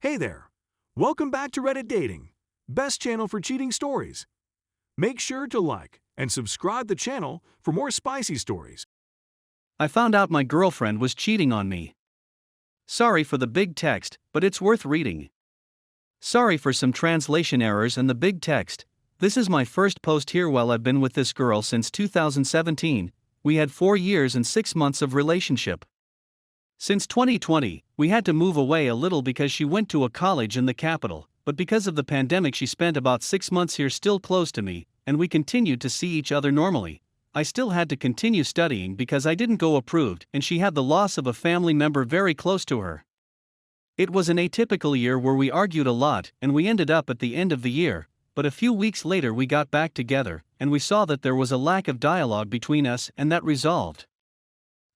Hey there! Welcome back to Reddit Dating, best channel for cheating stories. Make sure to like and subscribe the channel for more spicy stories. I found out my girlfriend was cheating on me. Sorry for the big text, but it's worth reading. Sorry for some translation errors and the big text. This is my first post here. While I've been with this girl since 2017, we had 4 years and 6 months of relationship. Since 2020, we had to move away a little because she went to a college in the capital, but because of the pandemic she spent about 6 months here still close to me, and we continued to see each other normally. I still had to continue studying because I didn't go approved, and she had the loss of a family member very close to her. It was an atypical year where we argued a lot, and we ended up at the end of the year, but a few weeks later we got back together, and we saw that there was a lack of dialogue between us, and that resolved.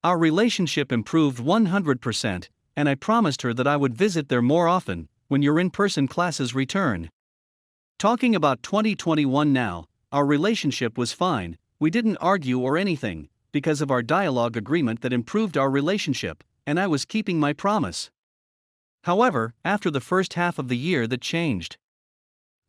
Our relationship improved 100%, and I promised her that I would visit there more often when your in-person classes return. Talking about 2021 now, our relationship was fine. We didn't argue or anything, because of our dialogue agreement that improved our relationship, and I was keeping my promise. However, after the first half of the year that changed.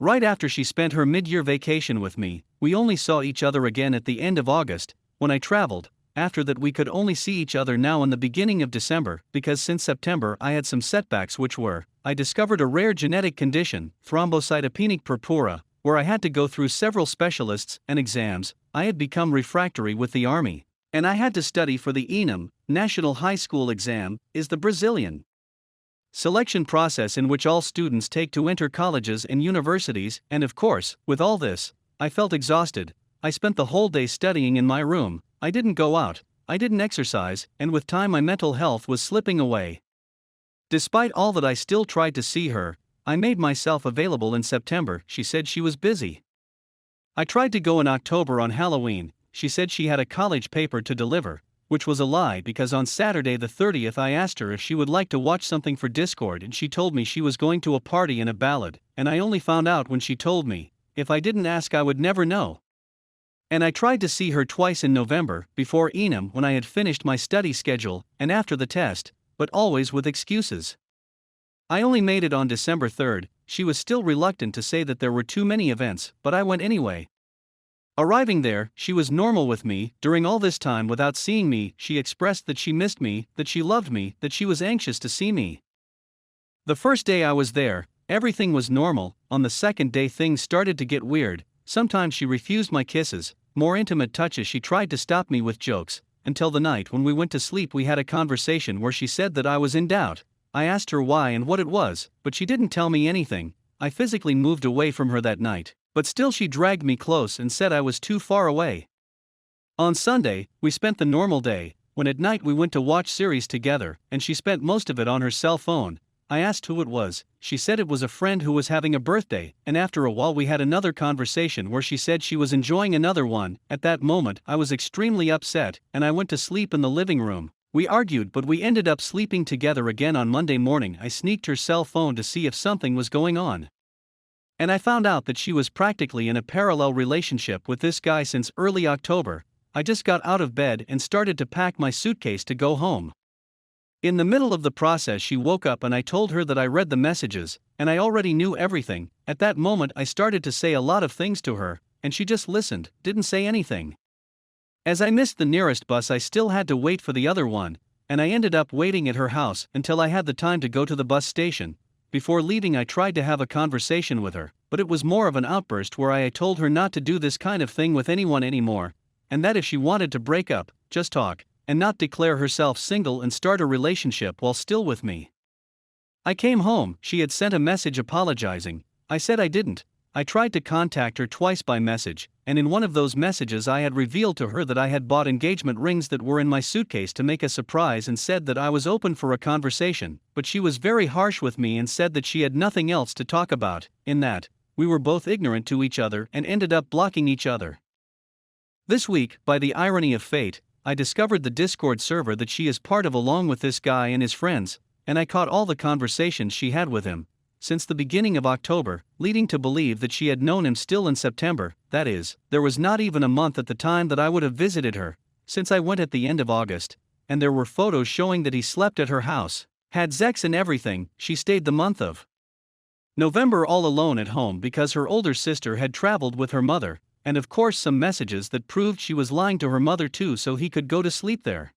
Right after she spent her mid-year vacation with me, we only saw each other again at the end of August, when I traveled. After that we could only see each other now in the beginning of December, because since September I had some setbacks, which were, I discovered a rare genetic condition, thrombocytopenic purpura, where I had to go through several specialists and exams. I had become refractory with the army, and I had to study for the ENAM, National High School Exam, is the Brazilian selection process in which all students take to enter colleges and universities, and of course, with all this, I felt exhausted. I spent the whole day studying in my room, I didn't go out, I didn't exercise, and with time my mental health was slipping away. Despite all that I still tried to see her. I made myself available in September. She said she was busy. I tried to go in October on Halloween. She said she had a college paper to deliver, which was a lie because on Saturday the 30th I asked her if she would like to watch something for Discord and she told me she was going to a party and a ballad, and I only found out when she told me. If I didn't ask I would never know. And I tried to see her twice in November, before ENAM when I had finished my study schedule, and after the test, but always with excuses. I only made it on December 3rd, she was still reluctant to say that there were too many events, but I went anyway. Arriving there, she was normal with me. During all this time without seeing me, she expressed that she missed me, that she loved me, that she was anxious to see me. The first day I was there, everything was normal. On the second day things started to get weird. Sometimes she refused my kisses, more intimate touches. She tried to stop me with jokes, until the night when we went to sleep we had a conversation where she said that I was in doubt. I asked her why and what it was, but she didn't tell me anything. I physically moved away from her that night, but still she dragged me close and said I was too far away. On Sunday, we spent the normal day, when at night we went to watch series together, and she spent most of it on her cell phone. I asked who it was. She said it was a friend who was having a birthday, and after a while we had another conversation where she said she was enjoying another one. At that moment I was extremely upset, and I went to sleep in the living room. We argued, but we ended up sleeping together again on Monday morning. I sneaked her cell phone to see if something was going on. And I found out that she was practically in a parallel relationship with this guy since early October. I just got out of bed and started to pack my suitcase to go home. In the middle of the process she woke up and I told her that I read the messages, and I already knew everything. At that moment I started to say a lot of things to her, and she just listened, didn't say anything. As I missed the nearest bus I still had to wait for the other one, and I ended up waiting at her house until I had the time to go to the bus station. Before leaving I tried to have a conversation with her, but it was more of an outburst where I told her not to do this kind of thing with anyone anymore, and that if she wanted to break up, just talk, and not declare herself single and start a relationship while still with me. I came home, she had sent a message apologizing. I said I didn't. I tried to contact her twice by message, and in one of those messages I had revealed to her that I had bought engagement rings that were in my suitcase to make a surprise and said that I was open for a conversation, but she was very harsh with me and said that she had nothing else to talk about. In that, we were both ignorant to each other and ended up blocking each other. This week, by the irony of fate, I discovered the Discord server that she is part of along with this guy and his friends, and I caught all the conversations she had with him since the beginning of October, leading to believe that she had known him still in September. That is, there was not even a month at the time that I would have visited her, since I went at the end of August, and there were photos showing that he slept at her house. Had sex and everything. She stayed the month of November all alone at home because her older sister had traveled with her mother, and of course some messages that proved she was lying to her mother too so he could go to sleep there.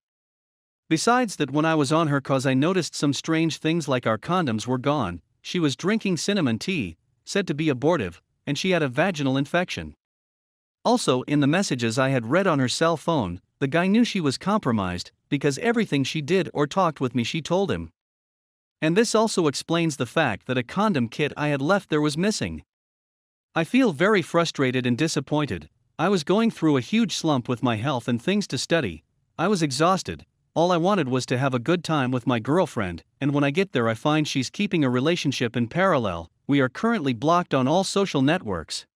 Besides that, when I was on her cause I noticed some strange things like our condoms were gone, she was drinking cinnamon tea, said to be abortive, and she had a vaginal infection. Also, in the messages I had read on her cell phone, the guy knew she was compromised, because everything she did or talked with me she told him. And this also explains the fact that a condom kit I had left there was missing. I feel very frustrated and disappointed. I was going through a huge slump with my health and things to study. I was exhausted. All I wanted was to have a good time with my girlfriend, and when I get there I find she's keeping a relationship in parallel. We are currently blocked on all social networks.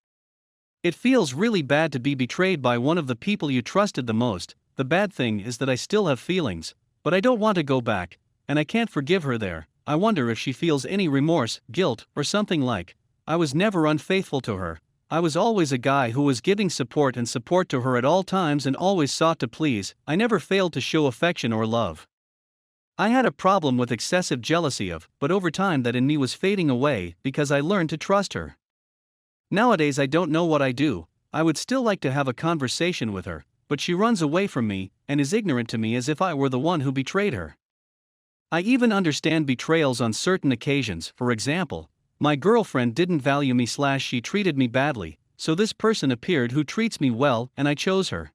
It feels really bad to be betrayed by one of the people you trusted the most. The bad thing is that I still have feelings, but I don't want to go back, and I can't forgive her there. I wonder if she feels any remorse, guilt, or something like. I was never unfaithful to her. I was always a guy who was giving support to her at all times and always sought to please. I never failed to show affection or love. I had a problem with excessive jealousy but over time that in me was fading away because I learned to trust her. Nowadays I don't know what I do. I would still like to have a conversation with her, but she runs away from me and is ignorant to me as if I were the one who betrayed her. I even understand betrayals on certain occasions. For example, my girlfriend didn't value me / she treated me badly, so this person appeared who treats me well and I chose her.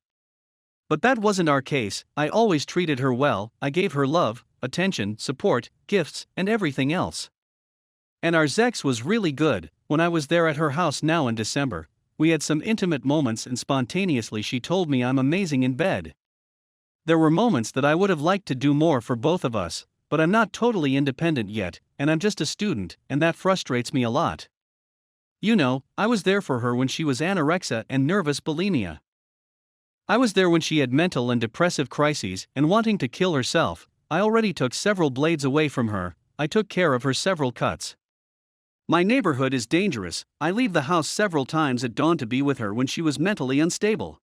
But that wasn't our case. I always treated her well. I gave her love, attention, support, gifts, and everything else. And our sex was really good. When I was there at her house now in December, we had some intimate moments and spontaneously she told me I'm amazing in bed. There were moments that I would have liked to do more for both of us, but I'm not totally independent yet, and I'm just a student, and that frustrates me a lot. You know, I was there for her when she was anorexia and nervous bulimia. I was there when she had mental and depressive crises and wanting to kill herself. I already took several blades away from her. I took care of her several cuts. My neighborhood is dangerous. I leave the house several times at dawn to be with her when she was mentally unstable.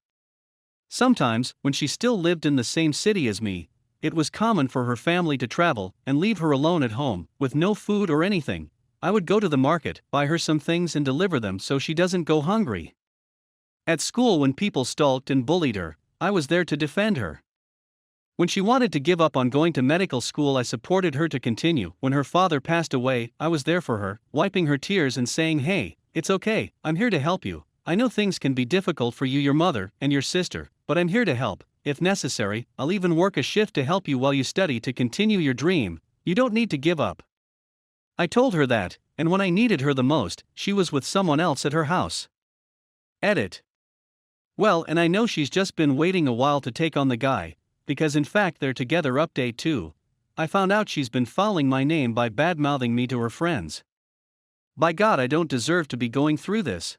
Sometimes, when she still lived in the same city as me, it was common for her family to travel and leave her alone at home, with no food or anything. I would go to the market, buy her some things and deliver them so she doesn't go hungry. At school, when people stalked and bullied her, I was there to defend her. When she wanted to give up on going to medical school, I supported her to continue. When her father passed away, I was there for her, wiping her tears and saying, "Hey, it's okay, I'm here to help you. I know things can be difficult for you, your mother, and your sister, but I'm here to help. If necessary, I'll even work a shift to help you while you study to continue your dream. You don't need to give up." I told her that, and when I needed her the most, she was with someone else at her house. Edit. Well, and I know she's just been waiting a while to take on the guy, because in fact they're together. Update 2. I found out she's been fouling my name by bad-mouthing me to her friends. By God, I don't deserve to be going through this.